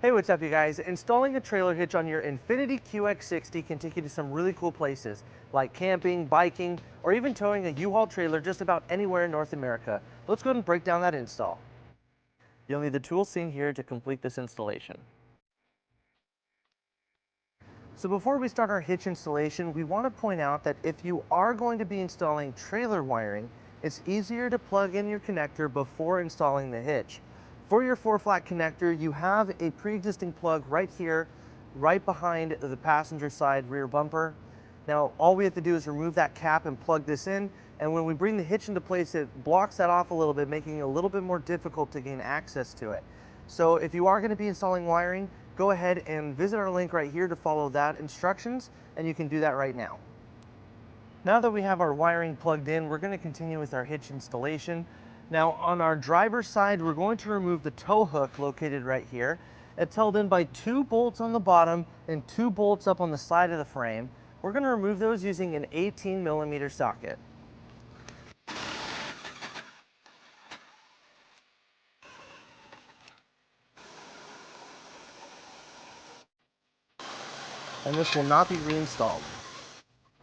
Hey, what's up you guys? Installing a trailer hitch on your Infiniti QX60 can take you to some really cool places like camping, biking, or even towing a U-Haul trailer just about anywhere in North America. Let's go ahead and break down that install. You'll need the tools seen here to complete this installation. So before we start our hitch installation, we want to point out that if you are going to be installing trailer wiring, it's easier to plug in your connector before installing the hitch. For your 4-flat connector, you have a pre-existing plug right here, right behind the passenger side rear bumper. Now, all we have to do is remove that cap and plug this in, and when we bring the hitch into place, it blocks that off a little bit, making it a little bit more difficult to gain access to it. So if you are going to be installing wiring, go ahead and visit our link right here to follow that instructions, and you can do that right now. Now that we have our wiring plugged in, we're going to continue with our hitch installation. Now on our driver's side, we're going to remove the tow hook located right here. It's held in by 2 bolts on the bottom and 2 bolts up on the side of the frame. We're going to remove those using an 18mm socket. And this will not be reinstalled.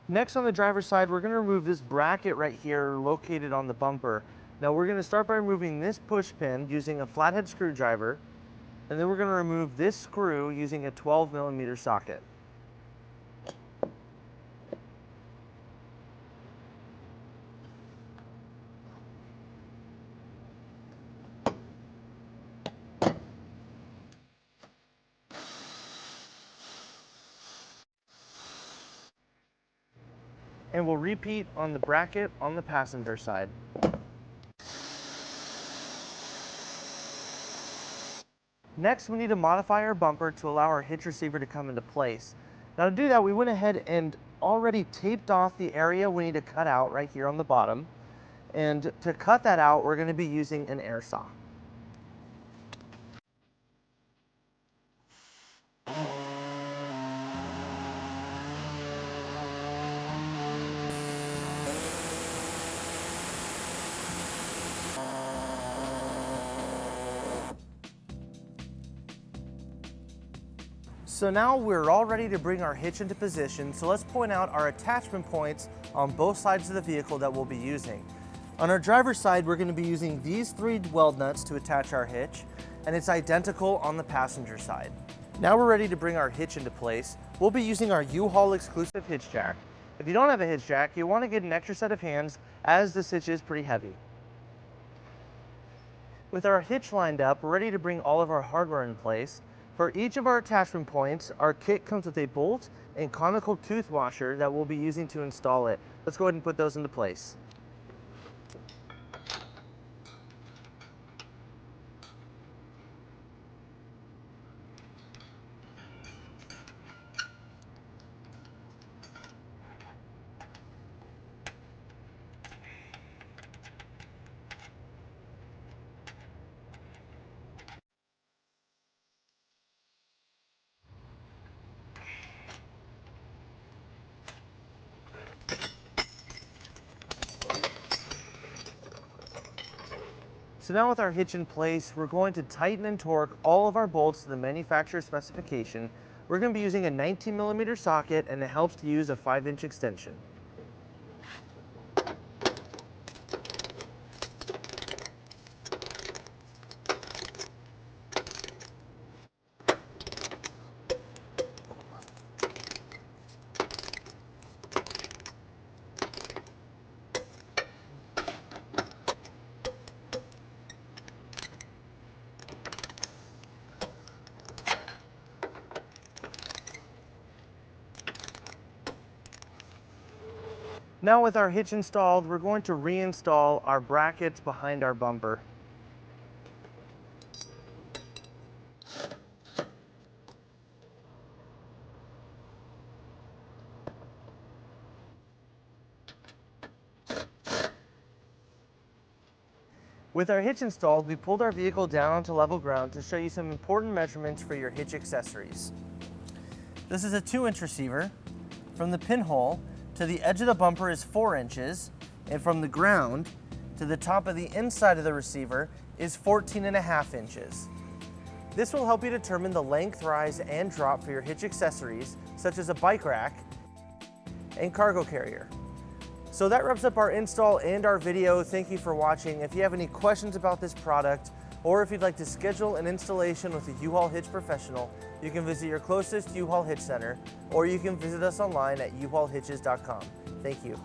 Next on the driver's side, we're going to remove this bracket right here located on the bumper. Now we're going to start by removing this push pin using a flathead screwdriver, and then we're going to remove this screw using a 12mm socket. And we'll repeat on the bracket on the passenger side. Next, we need to modify our bumper to allow our hitch receiver to come into place. Now to do that, we went ahead and already taped off the area we need to cut out right here on the bottom. And to cut that out, we're going to be using an air saw. So now we're all ready to bring our hitch into position, so let's point out our attachment points on both sides of the vehicle that we'll be using. On our driver's side, we're going to be using these 3 weld nuts to attach our hitch, and it's identical on the passenger side. Now we're ready to bring our hitch into place. We'll be using our U-Haul exclusive hitch jack. If you don't have a hitch jack, you want to get an extra set of hands, as this hitch is pretty heavy. With our hitch lined up, we're ready to bring all of our hardware in place. For each of our attachment points, our kit comes with a bolt and conical tooth washer that we'll be using to install it. Let's go ahead and put those into place. So now with our hitch in place, we're going to tighten and torque all of our bolts to the manufacturer specification. We're going to be using a 19mm socket, and it helps to use a 5-inch extension. Now with our hitch installed, we're going to reinstall our brackets behind our bumper. With our hitch installed, we pulled our vehicle down onto level ground to show you some important measurements for your hitch accessories. This is a 2-inch receiver. From the pinhole to the edge of the bumper is 4 inches, and from the ground to the top of the inside of the receiver is 14.5 inches. This will help you determine the length, rise, and drop for your hitch accessories, such as a bike rack and cargo carrier. So that wraps up our install and our video. Thank you for watching. If you have any questions about this product, or if you'd like to schedule an installation with a U-Haul Hitch professional, you can visit your closest U-Haul Hitch Center, or you can visit us online at uhaulhitches.com. Thank you.